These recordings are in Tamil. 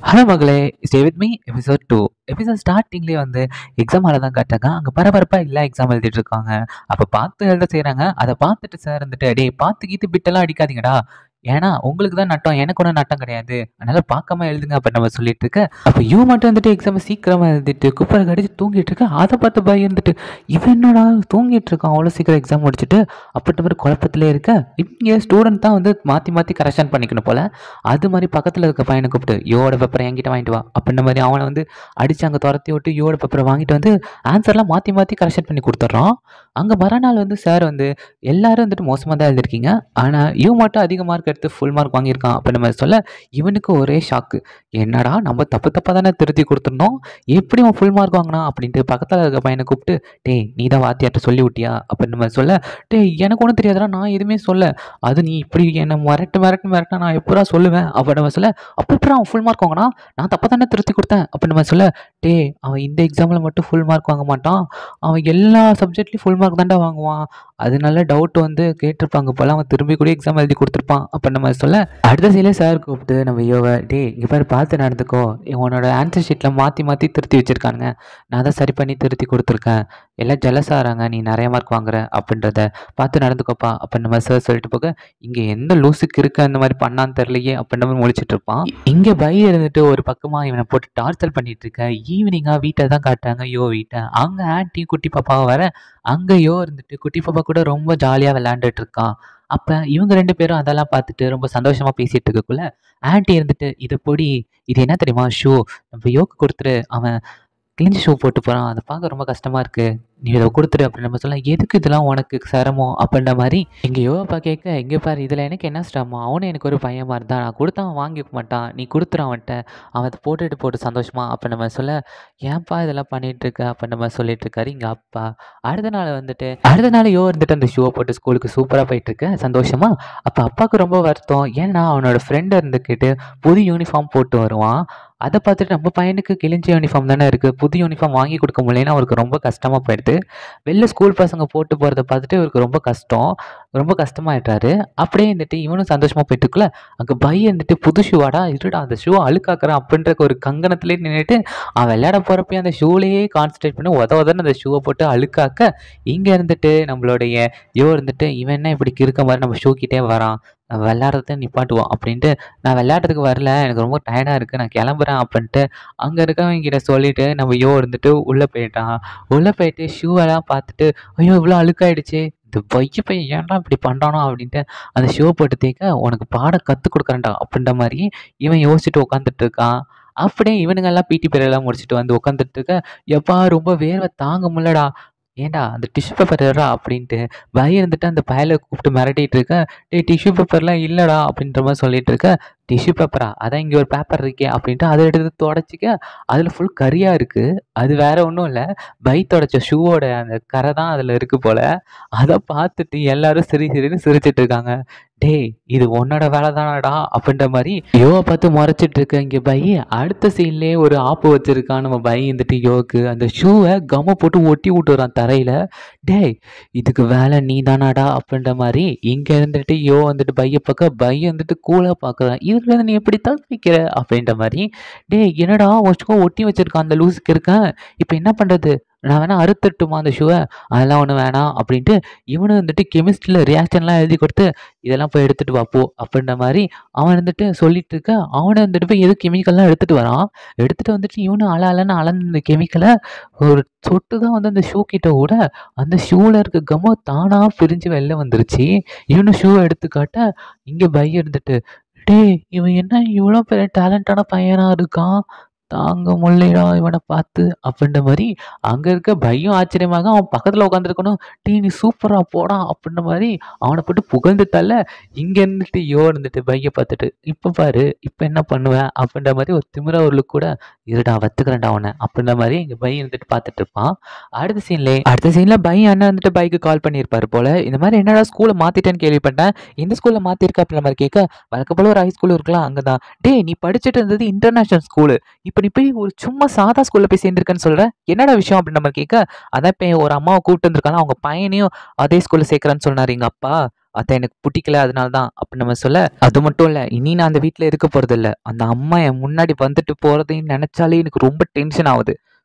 ஹலோ மகளே, stay with me episode 2. Episode ஸ்டார்டிங்லேயே வந்து எக்ஸாம் ஹாலை தான் காட்டுறாங்க. அங்கே பரபரப்பாக இல்லை எக்ஸாம் எழுதிட்டு இருக்காங்க. அப்போ பார்த்து எழுத செய்கிறாங்க. அதை பார்த்துட்டு சார் வந்துட்டு, டேய் பார்த்து கீத்து பிட்டெல்லாம் அடிக்காதீங்கடா, ஏன்னா உங்களுக்கு தான் நட்டம், எனக்கு ஒன்றும் நட்டம் கிடையாது, அதனால பார்க்காம எழுதுங்க அப்படின்னு நம்ம சொல்லிட்டு இருக்க. அப்போ யூ மட்டும் வந்துட்டு எக்ஸாம் சீக்கிரமாக எழுதிட்டு குப்பரை கடிச்சு தூங்கிட்டு இருக்க. அதை பார்த்து பயம் இருந்துட்டு, இவன் என்னடா தூங்கிட்டு இருக்கான் அவ்வளோ சீக்கிரம் எக்ஸாம் முடிச்சுட்டு அப்படின்ற மாதிரி குழப்பத்திலே இருக்க. இங்கே ஸ்டூடெண்ட் தான் வந்து மாற்றி மாற்றி கரெக்ஷன் பண்ணிக்கணும் போல. அது மாதிரி பக்கத்தில் இருக்க பையனை கூப்பிட்டு, யோட பேப்பரை என்கிட்ட வாங்கிட்டு வா அப்படின்ற மாதிரி அவனை வந்து அடித்து அங்கே துரத்தி விட்டு யோட பேப்பரை வாங்கிட்டு வந்து ஆன்சர்லாம் மாற்றி மாற்றி கரெக்ஷன் பண்ணி கொடுத்துட்றான். அங்கே மறுநாள் வந்து சார் வந்து எல்லாரும் வந்துட்டு மோசமாக தான் எழுதிருக்கீங்க, ஆனால் யூ மட்டும் அதிக மார்க் எடுத்து ஃபுல் மார்க் வாங்கியிருக்கான் அப்படின்ற மாதிரி சொல்ல இவனுக்கு ஒரே ஷாக்கு. என்னடா நம்ம தப்பு தப்பாக தானே திருத்தி கொடுத்துருந்தோம், எப்படி அவன் ஃபுல் மார்க் வாங்கினான் அப்படின்ட்டு பக்கத்தில் இருக்க பையனை கூப்பிட்டு, டேய் நீ தான் வாத்தியார்ட்ட சொல்லி விட்டியா அப்படின்ற மாதிரி சொல்ல, டேய் எனக்கு ஒன்றும் தெரியாதுடா, நான் எதுவுமே சொல்ல, அது நீ இப்படி என்னை மிரட்டினா நான் எப்படா சொல்லுவேன் அப்படின்னு சொல்ல, அப்போ எப்படி அவன் ஃபுல் மார்க் வாங்கினா, நான் தப்பா தானே திருத்தி கொடுத்தேன் அப்படின்னு மாதிரி சொல்ல, டே அவன் இந்த எக்ஸாமில் மட்டும் ஃபுல் மார்க் வாங்க மாட்டான், அவன் எல்லா சப்ஜெக்ட்லேயும் ஃபுல் மார்க் தான்டா வாங்குவான், அதனால டவுட் வந்து கேட்டிருப்பாங்க போல, அவன் திரும்பி கூட எக்ஸாம் எழுதி கொடுத்துருப்பான் அப்படின்னு மாதிரி சொல்ல, அடுத்த சைடில் சார் கூப்பிட்டு நம்ம யோவை, டே இங்கே பாரு பார்த்து நடந்துக்கோ, உன்னோட ஆன்சர் ஷீட்டில் மாற்றி மாற்றி திருத்தி வச்சுருக்காங்க, நான் தான் சரி பண்ணி திருத்தி கொடுத்துருக்கேன், எல்லாம் ஜெலஸ் ஆகிறாங்க நீ நிறைய மார்க் வாங்குற அப்படின்றத பார்த்து நடந்துக்கோப்பா அப்படின்னு மாதிரி சார் சொல்லிட்டு போக, இங்கே எந்த லூசுக்கு இருக்கு அந்த மாதிரி பண்ணான்னு தெரியலையே அப்படின்ற மாதிரி முடிச்சுட்டு இருப்பான். இங்கே பை இருந்துட்டு ஒரு பக்கமாக இவனை போட்டு டார்ச்சர் பண்ணிட்டு இருக்க. ஈவினிங்காக வீட்டை தான் காட்டுறாங்க, யோ வீட்டை. அங்கே ஆன்ட்டி குட்டி பாப்பாவை வர, அங்கேயோ இருந்துட்டு குட்டி பாப்பா கூட ரொம்ப ஜாலியாக விளையாண்டுட்டு இருக்கான். அப்போ இவங்க ரெண்டு பேரும் அதெல்லாம் பார்த்துட்டு ரொம்ப சந்தோஷமாக பேசிகிட்டு இருக்கக்குள்ள ஆன்ட்டி இருந்துட்டு, இது பொடி, இது என்ன தெரியுமா, ஷூ, நம்ம யோக்கு கொடுத்துரு, அவன் கிழிஞ்ச ஷூ போட்டு போகிறான், அதை பார்க்க ரொம்ப கஷ்டமாக இருக்குது, நீ இதை கொடுத்துரு அப்படின்னு நம்ம சொல்ல, எதுக்கு இதெல்லாம் உனக்கு சிரமம் அப்படின்ற மாதிரி இங்கே யோகப்பா கேட்க, இங்கே பாரு இதில் எனக்கு என்ன சிரமம், அவனும் எனக்கு ஒரு பையன் மாதிரி தான், நான் கொடுத்தா அவன் வாங்கிக்க மாட்டான், நீ கொடுத்துரு அவன்கிட்ட, அவன் அதை போட்டு சந்தோஷமா அப்படின்னு நம்ம சொல்ல, ஏன்ப்பா இதெல்லாம் பண்ணிட்டு இருக்க அப்படின்னு நம்ம சொல்லிட்டு இருக்காரு இங்கே அப்பா. அடுத்த நாள் யோ இருந்துட்டு அந்த ஷூவை போட்டு ஸ்கூலுக்கு சூப்பராக போயிட்டு இருக்க சந்தோஷமா. அப்போ அப்பாவுக்கு ரொம்ப வருத்தம், ஏன்னா அவனோட ஃப்ரெண்டு இருந்துக்கிட்டு புது யூனிஃபார்ம் போட்டு வருவான், அதை பார்த்துட்டு நம்ம பையனுக்கு கிழிஞ்ச யூனிஃபார்ம் தானே இருக்குது, புது யூனிஃபார்ம் வாங்கி கொடுக்க முடியலன்னா அவருக்கு ரொம்ப கஷ்டமாக போயிடுது. வெளில ஸ்கூல் பசங்க போட்டு போகிறத பார்த்துட்டு இவருக்கு ரொம்ப கஷ்டமாயிட்டாரு. அப்படியே இருந்துட்டு இவனும் சந்தோஷமாக போயிட்டுருக்குள்ள, அங்கே பை இருந்துட்டு புது ஷூவாடா, இருடா அந்த ஷூவை அழுக்காக்குறான் அப்படின்ற ஒரு கங்கணத்துலேயே நின்றுட்டு அவன் விளையாட போகிறப்ப அந்த ஷூலேயே கான்சன்ட்ரேட் பண்ணி உதவுன்னு அந்த ஷூவை போட்டு அழுக்காக்க, இங்கே இருந்துட்டு நம்மளுடைய இருந்துட்டு, இவன் என்ன இப்படி இருக்க மாதிரி நம்ம ஷூ கிட்டே வரான், நான் விளையாடுறத நிப்பாட்டுவோம் அப்படின்ட்டு, நான் விளையாடுறதுக்கு வரல, எனக்கு ரொம்ப டயர்டாக இருக்குது, நான் கிளம்புறேன் அப்படின்ட்டு அங்கே இருக்கவங்க கிட்ட சொல்லிவிட்டு நம்ம இருந்துட்டு உள்ளே போயிட்டான். உள்ளே போயிட்டு ஷூவெல்லாம் பார்த்துட்டு, ஐயோ இவ்வளோ அழுக்காயிடுச்சு, இந்த பையன் ஏன்டா இப்படி பண்ணுறானோ அப்படின்ட்டு அந்த ஷூ போட்டு தேய்க்க, உனக்கு பாடம் கற்றுக் கொடுக்குறேன்டா அப்படின்ற மாதிரி இவன் யோசிச்சுட்டு உட்காந்துட்டு இருக்கான். அப்படியே இவனுங்கெல்லாம் பிடி பீரியட்லாம் முடிச்சுட்டு வந்து உட்காந்துட்டு இருக்க, எப்பா ரொம்ப வேர்வை தாங்க முடியலடா, ஏன்டா அந்த டிஷ்யூ பேப்பர் எடுறா அப்படின்ட்டு பய இருந்துட்டு அந்த பயலை கூப்பிட்டு மிரட்டிட்டு இருக்க, டே டிஷ்யூ பேப்பர்லாம் இல்லைடா அப்படின்ற மாதிரி சொல்லிட்டு இருக்க, டிஷ்யூ பேப்பரா, அதான் இங்கே ஒரு பேப்பர் இருக்கே அப்படின்ட்டு அதை எடுத்து தொடச்சிக்க, அதில் ஃபுல் கரியாக இருக்குது, அது வேற ஒன்றும் இல்லை, பை தொடச்ச ஷூவோட அந்த கரை தான் அதில் இருக்குது போல். அதை பார்த்துட்டு எல்லாரும் சிரின்னு சிரிச்சிட்டு இருக்காங்க. டேய் இது உன்னோட வேலை தானடா அப்படின்ற மாதிரி யோவை பார்த்து முறைச்சிட்டு இருக்க இங்கே பை. அடுத்த சீன்லேயே ஒரு ஆப்பு வச்சிருக்கான் நம்ம பை இருந்துட்டு யோவுக்கு அந்த ஷூவை கம்மை போட்டு ஒட்டி விட்டுறான் தரையில். டேய் இதுக்கு வேலை நீ தானாடா அப்படின்ற மாதிரி இங்கே இருந்துட்டு யோ வந்துட்டு பையை பார்க்க, பை வந்துட்டு கூலாக பார்க்குறான், இதுல நீ எப்படி தப்பிக்கிற அப்படின்ற மாதிரி. டேய் என்னடா ஒட்டி வச்சிருக்கான் அந்த லூஸுக்கு இருக்கேன், இப்போ என்ன பண்ணுறது, நான் வேணா அறுத்துட்டுமா அந்த ஷூவை, அதெல்லாம் ஒன்றும் வேணாம் அப்படின்ட்டு இவனு வந்துட்டு கெமிஸ்ட்ரியில் ரியாக்ஷன்லாம் எழுதி கொடுத்து, இதெல்லாம் போய் எடுத்துகிட்டு வாப்போ அப்படின்ற மாதிரி அவன் வந்துட்டு சொல்லிட்டு இருக்க, அவனை வந்துட்டு போய் எது கெமிக்கல்லாம் எடுத்துகிட்டு வரான். எடுத்துகிட்டு வந்துட்டு இவனு அலன்னு அளந்த கெமிக்கலை ஒரு சொட்டு தான் வந்து அந்த ஷூ கிட்ட விட அந்த ஷூவில் இருக்க கம்மை தானாக பிரிஞ்சு வெளில வந்துருச்சு. இவனு ஷூவை எடுத்து காட்ட, இங்கே பை இருந்துட்டு, டேய் இவன் என்ன இவ்வளோ பெரிய டேலண்டான பையனாக இருக்கான், தாங்க முல்லைடா இவனை பார்த்து அப்படின்ற மாதிரி அங்கே இருக்க பையும் ஆச்சரியமாக அவன் பக்கத்தில் உட்காந்துருக்கணும், டீ நீ சூப்பராக போடா அப்படின்ற மாதிரி அவனை போட்டு புகழ்ந்து தள்ள, இங்கே இருந்துட்டு இருந்துட்டு பையை பார்த்துட்டு, இப்போ பாரு இப்போ என்ன பண்ணுவேன் அப்படின்ற மாதிரி ஒரு திமிரா ஒரு லுக் கூட, இருடா வத்துக்கிறேன்டா அவனை அப்படின்ற மாதிரி இங்கே பை இருந்துட்டு பார்த்துட்டு இருப்பான். அடுத்த சீனில் பை அண்ணன் வந்துட்டு பைக்கு கால் பண்ணியிருப்பாரு போல், இந்த மாதிரி என்னடா ஸ்கூலை மாற்றிட்டேன்னு கேள்விப்பட்டேன், எந்த ஸ்கூலில் மாற்றிருக்க அப்படின்ற மாதிரி கேட்க, வழக்க போல ஒரு ஹை ஸ்கூல் இருக்கலாம் அங்கே தான், டே நீ படிச்சுட்டு இருந்தது இன்டர்நேஷனல் ஸ்கூலு, இப்போ நீ போய் ஒரு சும்மா சாதா ஸ்கூலில் போய் சேர்ந்துருக்கேன்னு சொல்கிற, என்னடா விஷயம் அப்படின்னு நம்ம கேட்க, அதான் இப்போ ஒரு அம்மாவை கூப்பிட்டு வந்திருக்காங்க, அவங்க பையனையும் அதே ஸ்கூலில் சேர்க்குறேன்னு சொன்னார் எங்கள் அப்பா, அத எனக்கு பிடிக்கல அதனால தான் அப்படின்னு நம்ம சொல்ல, அது மட்டும் இல்ல இனி நான் அந்த வீட்ல இருக்க போறதில்ல. அந்த அம்மா என் முன்னாடி வந்துட்டு போறதையும் நெனச்சாலே எனக்கு ரொம்ப டென்ஷன் ஆவுது.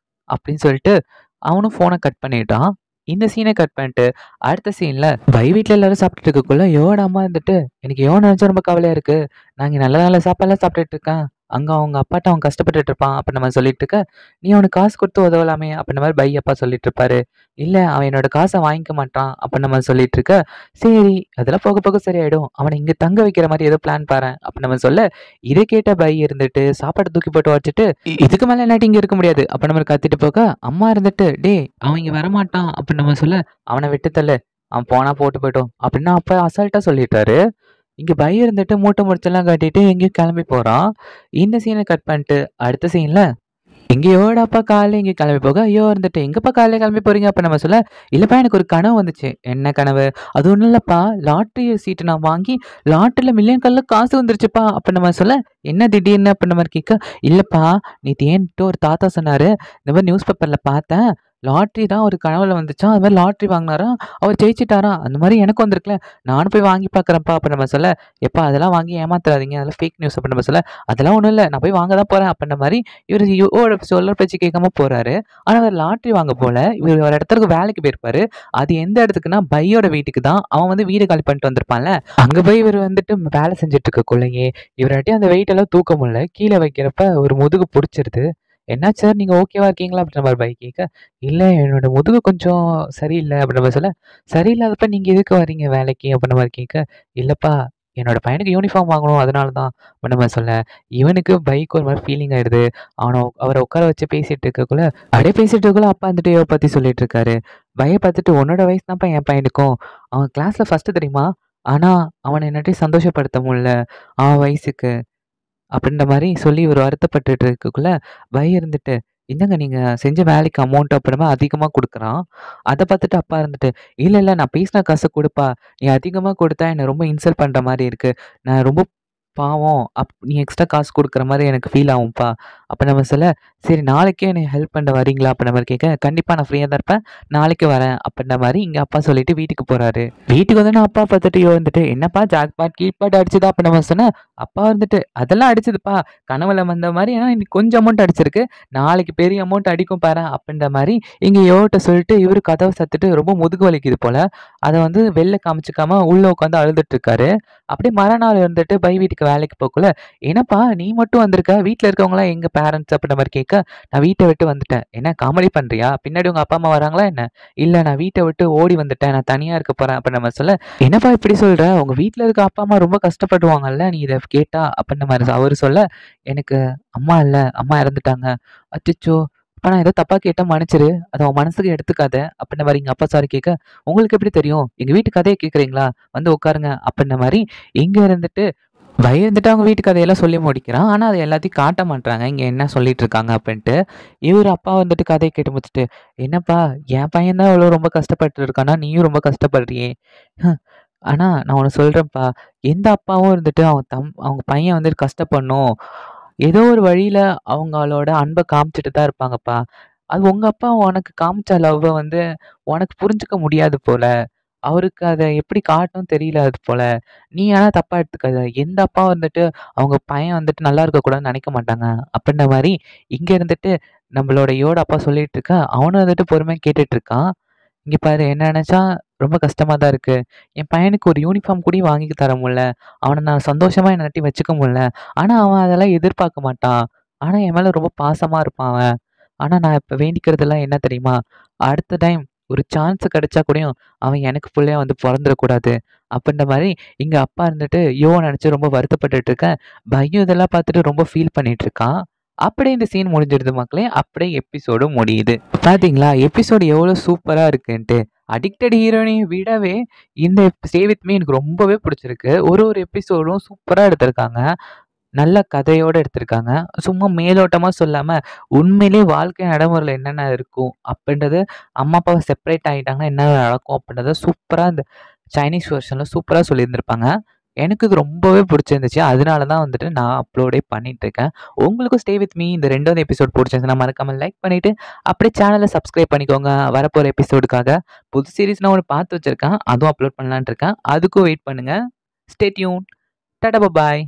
அப்படின்னு சொல்லிட்டு அவனும் ஃபோன கட் பண்ணிட்டான். இந்த சீன கட் பண்ணிட்டு, அடுத்த சீன்ல வீட்ல எல்லாரும் சாப்பிட்டுட்டு இருக்கக்குள்ள, யோவோட அம்மா இருந்துட்டு, "எனக்கு யோவ நெனச்சா ரொம்ப கவலையா இருக்கு. நான் இங்க நல்ல நல்ல சாப்பாடுலாம் சாப்பிட்டுட்டு இருக்கேன். அங்க அவங்க அப்பாட்ட அவன் கஷ்டப்பட்டுட்டு இருப்பான்." அப்படின்னு நம்ம சொல்லிட்டு இருக்க, "நீ அவனுக்கு காசு குடுத்து உதவலாமே." அப்படின்ற மாரி அப்பா சொல்லிட்டு இருப்பாரு. "இல்ல அவன் என்னோட காச வாங்கிக்க மாட்றான்." அப்படின்னு நம்ம சொல்லிட்டு இருக்க, "சரி அதெல்லாம் போக போக சரியாயிடும். அவன இங்க தங்க வைக்கிற மாரி ஏதோ பிளான் பாரேன்." அப்படின்னு நம்ம சொல்ல, இத கேட்ட இருந்துட்டு சாப்பாட்ட தூக்கி போட்டு உடச்சுட்டு, இதுக்கு மேல என்னாட்டி இங்க இருக்க முடியாது." அப்படின்னு நம்ம கத்திட்டு போக, அம்மா இருந்துட்டு, "டேய் அவன் இங்க வரமாட்டான்." அப்படின்னு நம்ம சொல்ல, "அவன விட்டு தள்ளு. அவன் போனா போட்டு போட்டும்." அப்படின்னு அப்பா அசால்ட்டா சொல்லிட்டாரு. இங்க இருந்துட்டு மூட்டை முடிச்செல்லாம் கட்டிட்டு எங்கேயோ கிளம்பி போறான். இந்த சீன கட் பண்ணிட்டு அடுத்த சீன்ல எங்கேயோட அப்பா காலைல எங்கேயோ கிளம்பி போக, ஐயோ இருந்துட்டு, "எங்கப்பா காலைல கிளம்பி போறீங்க?" அப்ப நம்ம சொல்ல, "இல்லப்பா எனக்கு ஒரு கனவு வந்துச்சு." "என்ன கனவு?" "அது ஒண்ணும் இல்லப்பா, லாட்டரி சீட்டு நான் வாங்கி லாட்டரில மில்லியன் கணக்குல காசு வந்துருச்சுப்பா." அப்ப நம்ம சொல்ல, "என்ன திடீர்னு?" அப்படின்ற மாரி கேட்க, "இல்லப்பா நேத்து என்ட்ட ஒரு தாத்தா சொன்னாரு, இந்த மாரி நியூஸ் பேப்பர்ல பார்த்தேன். லாட்டரி தான் ஒரு கனவுல வந்துச்சாம். அது மாரி லாட்டரி வாங்குனாராம். அவர் ஜெயிச்சுட்டாராம். அந்த மாரி எனக்கு வந்திருக்குல்ல. நானும் போய் வாங்கி பார்க்குறேன்ப்பா." அப்ப நம்ம சொல்ல, "எப்பா அதெல்லாம் வாங்கி ஏமாத்துறாதீங்க. அதெல்லாம் ஃபேக் நியூஸ்." அப்ப நம்ம சொல்ல, "அதெல்லாம் ஒண்ணும் இல்ல. நான் போய் வாங்க தான் போறேன்." அப்படின்ற மாரி இவரு சொல்ற பேச்சு கேட்காம போறாரு. ஆனா அவர் லாட்டரி வாங்க போல. இவரு ஒரு இடத்துக்கு வேலைக்கு போயிருப்பாரு. அது எந்த இடத்துக்குன்னா, பையோட வீட்டுக்கு தான். அவன் வந்து வீடு காலி பண்ணிட்டு வந்திருப்பான்ல. அங்க போய் இவரு வந்துட்டு வேலை செஞ்சுட்டு இருக்கக்குள்ளயே, இவராட்டி அந்த வெயிட் எல்லாம் தூக்க முடியல. கீழ வைக்கிறப்ப ஒரு முதுகு புடிச்சிருது. "என்னாச்சு சார் நீங்க ஓகேவா இருக்கீங்களா?" அப்படின்ற மாரி கேட்க, "இல்ல என்னோட முதுகு கொஞ்சம் சரியில்ல." அப்படின்ற மாரி சொல்ல, "சரியில்லாதப்ப நீங்க எதுக்கு வர்றீங்க வேலைக்கு?" அப்படின்ற மாரி கேட்க, "இல்லப்பா என்னோட பையனுக்கு யூனிஃபார்ம் வாங்கணும் அதனால தான்." அப்படின்ற மாரி சொல்ல, இவனுக்கு ஒரு மாரி ஃபீலிங் ஆயிடுது. அவர உட்கார வச்சு பேசிட்டு இருக்கக்குள்ள, அப்படியே பேசிட்டு இருக்கக்குள்ள அப்பா வந்துட்டு இவ பத்தி சொல்லிட்டு இருக்காரு. பார்த்துட்டு, "உன்னோட வயசு தான்ப்பா என் பையனுக்கும். அவன் கிளாஸ்ல ஃபர்ஸ்ட் தெரியுமா? ஆனா அவன என்னாட்டி சந்தோஷப்படுத்த முடியல. அவன் வயசுக்கு." அப்படின்ற மாரி சொல்லி இவரு வருத்தப்பட்டுட்டு இருக்கக்குள்ள, இருந்துட்டு, "இந்தாங்க நீங்க செஞ்ச வேலைக்கு அமௌண்ட்." அப்புறமா அதிகமா குடுக்குறான். அத பார்த்துட்டு அப்பா இருந்துட்டு, "இல்ல, இல்ல நான் பேசின காச குடுப்பா. நீ அதிகமா குடுத்தா என்ன ரொம்ப இன்சல்ட் பண்ற மாரி இருக்கு. நான் ரொம்ப பாவம். நீ எக்ஸ்ட்ரா காசு குடுக்குற மாரி எனக்கு ஃபீல் ஆகும்ப்பா." அப்ப நம்ம சொல்ல, "சரி நாளைக்கே என்னைய ஹெல்ப் பண்ண வரீங்களா?" அப்படின்ற மாரி கேட்க, "கண்டிப்பா நான் ஃப்ரீயா தான் இருப்பேன். நாளைக்கு வரேன்." அப்படின்ற மாரி இங்க அப்பா சொல்லிட்டு வீட்டுக்கு போறாரு. வீட்டுக்கு வந்தோனே அப்பா பார்த்துட்டு வந்துட்டு, "என்னப்பா ஜாக்பாட் கீட்பாட் அடிச்சதா?" அப்ப நம்ம சொன்னா, அப்பா வந்துட்டு, "அதெல்லாம் அடிச்சதுப்பா. கனவுல வந்த மாரி ஆனா இன்னைக்கு கொஞ்சம் அமௌண்ட் அடிச்சிருக்கு. நாளைக்கு பெரிய அமௌண்ட் அடிக்கும் பாரேன்." அப்படின்ற மாரி இங்க யோட்ட சொல்லிட்டு இவரு கதவ சாத்திட்டு ரொம்ப முதுகு வலிக்குது போல. அத வந்து வெளில காமிச்சுக்காம உள்ள உட்காந்து அழுதுட்டு இருக்காரு. அப்படியே மறுநாள் வந்துட்டு வீட்டுக்கு வேலைக்கு போகக்குள்ள, "என்னப்பா நீ மட்டும் வந்திருக்க? வீட்ல இருக்கவங்கலாம் எங்க பேரண்ட்ஸ்?" அப்படின்ற மாரி கேட்க, "நான் வீட்ட விட்டு வந்துட்டேன்." "என்ன காமெடி பண்றியா? பின்னாடி உங்க அப்பா, அம்மா வராங்களா என்ன?" "இல்ல நான் வீட்ட விட்டு ஓடி வந்துட்டேன். நான் தனியா இருக்க போறேன்." அப்படின்ற மாரி சொல்ல, "என்னப்பா இப்படி சொல்ற? உங்க வீட்ல இருக்க அப்பா, அம்மா ரொம்ப கஷ்டப்படுவாங்கல்ல நீ இத கேட்டா." அப்படின்ற மாரி அவரு சொல்ல, "எனக்கு அம்மா இல்ல. அம்மா இறந்துட்டாங்க." அச்சச்சோ! அப்ப நான் ஏதோ தப்பா கேட்டா மன்னிச்சிரு. அத உன் மனசுக்கு எடுத்துக்காத." அப்படின்ற மாரி எங்க அப்பா சாரி கேட்க, "உங்களுக்கு எப்படி தெரியும்? எங்க வீட்டு கதைய கேட்கிறீங்களா? வந்து உட்காருங்க." அப்படின்ற மாரி இங்க இருந்துட்டு இருந்துட்டு அவங்க வீட்டு கதையெல்லாம் சொல்லி முடிக்கிறான். ஆனா, அது எல்லாத்தையும் காட்ட மாட்றாங்க. இங்க என்ன சொல்லிட்டு இருக்காங்க அப்டின்ட்டு. இவரு அப்பா வந்துட்டு கதைய கேட்டு முடிச்சுட்டு, "என்னப்பா என் பையன் தான் இவ்ளோ ரொம்ப கஷ்டப்பட்டு இருக்கான்னா, நீயும் ரொம்ப கஷ்டப்படுறியே. ஆனா நான் ஒண்ணு சொல்றேன்ப்பா, எந்த அப்பாவும் இருந்துட்டு அவங்க பையன் வந்துட்டு கஷ்டப்படணும். ஏதோ ஒரு வழியில அவங்களோட அன்ப காமிச்சுட்டு தான் இருப்பாங்கப்பா. அது உங்க அப்பா உனக்கு காமிச்ச லவ்வ வந்து உனக்கு புரிஞ்சுக்க முடியாது போல. அவருக்கு அத எப்படி காட்டணும்னு தெரியல அது போல. நீ ஆனா தப்பா எடுத்துக்காத. எந்த அப்பா வந்துட்டு அவங்க பையன் வந்துட்டு நல்லா இருக்கக்கூடாதுன்னு நெனைக்க மாட்டாங்க." அப்படின்ற மாரி இங்க இருந்துட்டு நம்மளோட அப்பா சொல்லிட்டு இருக்க, அவனும் வந்துட்டு பொறுமையா கேட்டுட்டு இருக்கான். "இங்க பாரு என்ன நெனச்சா ரொம்ப கஷ்டமா தான் இருக்கு. என் பையனுக்கு ஒரு யூனிஃபார்ம் கூட வாங்கி தர முடியல. அவன நான் சந்தோஷமா என்னாட்டி வச்சுக்க முடியல. ஆனா அவன் அதெல்லாம் எதிர்பார்க்க மாட்டான். ஆனா என் மேல ரொம்ப பாசமா இருப்பான் அவன். ஆனா நான் இப்ப வேண்டிக்கிறதெல்லாம் என்ன தெரியுமா? அடுத்த டைம் ஒரு சான்ஸ் கிடைச்சா கூடயும் அவன் எனக்கு புள்ளையா வந்து பொறந்துறக்கூடாது." அப்படின்ற மாரி எங்க அப்பா இருந்துட்டு நெனச்சு ரொம்ப வருத்தப்பட்டுட்டு இருக்கேன். இதெல்லாம் பார்த்துட்டு ரொம்ப ஃபீல் பண்ணிட்டு இருக்கான். அப்படியே இந்த சீன் முடிஞ்சிருது மக்களே. அப்படியே எபிசோடு முடியுது. பார்த்தீங்களா? எபிசோடு எவ்வளோ சூப்பரா இருக்குன்ட்டு. அடிக்டட் ஹீரோயினிய விடவே இந்த ஸ்டே வித் மீ எனக்கு ரொம்பவே பிடிச்சிருக்கு. ஒரு ஒரு எபிசோடும் சூப்பரா எடுத்திருக்காங்க. நல்ல கதையோட எடுத்திருக்காங்க. சும்மா மேலோட்டமா சொல்லாம, உண்மையிலேயே வாழ்க்கை நடைமுறையில என்னென்ன இருக்கும் அப்படின்றது, அம்மா, அப்பாவ செப்பரேட் ஆயிட்டாங்கன்னா என்ன நடக்கும் அப்படின்றத சூப்பரா இந்த சைனீஸ் வெர்ஷன்ல சூப்பரா சொல்லியிருந்திருப்பாங்க. எனக்கு இது ரொம்பவே பிடிச்சிருந்துச்சு. அதனால தான் வந்துட்டு நான் அப்லோடே பண்ணிட்டுருக்கேன். உங்களுக்கும் ஸ்டே வித் மீ இந்த 2வது எபிசோட் புடிச்சிருந்துச்சுன்னா மறக்காம லைக் பண்ணிட்டு, அப்படியே சேனல சப்ஸ்கிரைப் பண்ணிக்கோங்க. வரப்போற எபிசோடுக்காக. புது சீரிஸ் நான் ஒண்ணு பார்த்து வச்சிருக்கேன். அதுவும் அப்லோட் பண்ணலான்ட்டு இருக்கேன். அதுக்கும் வெயிட் பண்ணுங்க. Stay tuned. டாடா பாய்.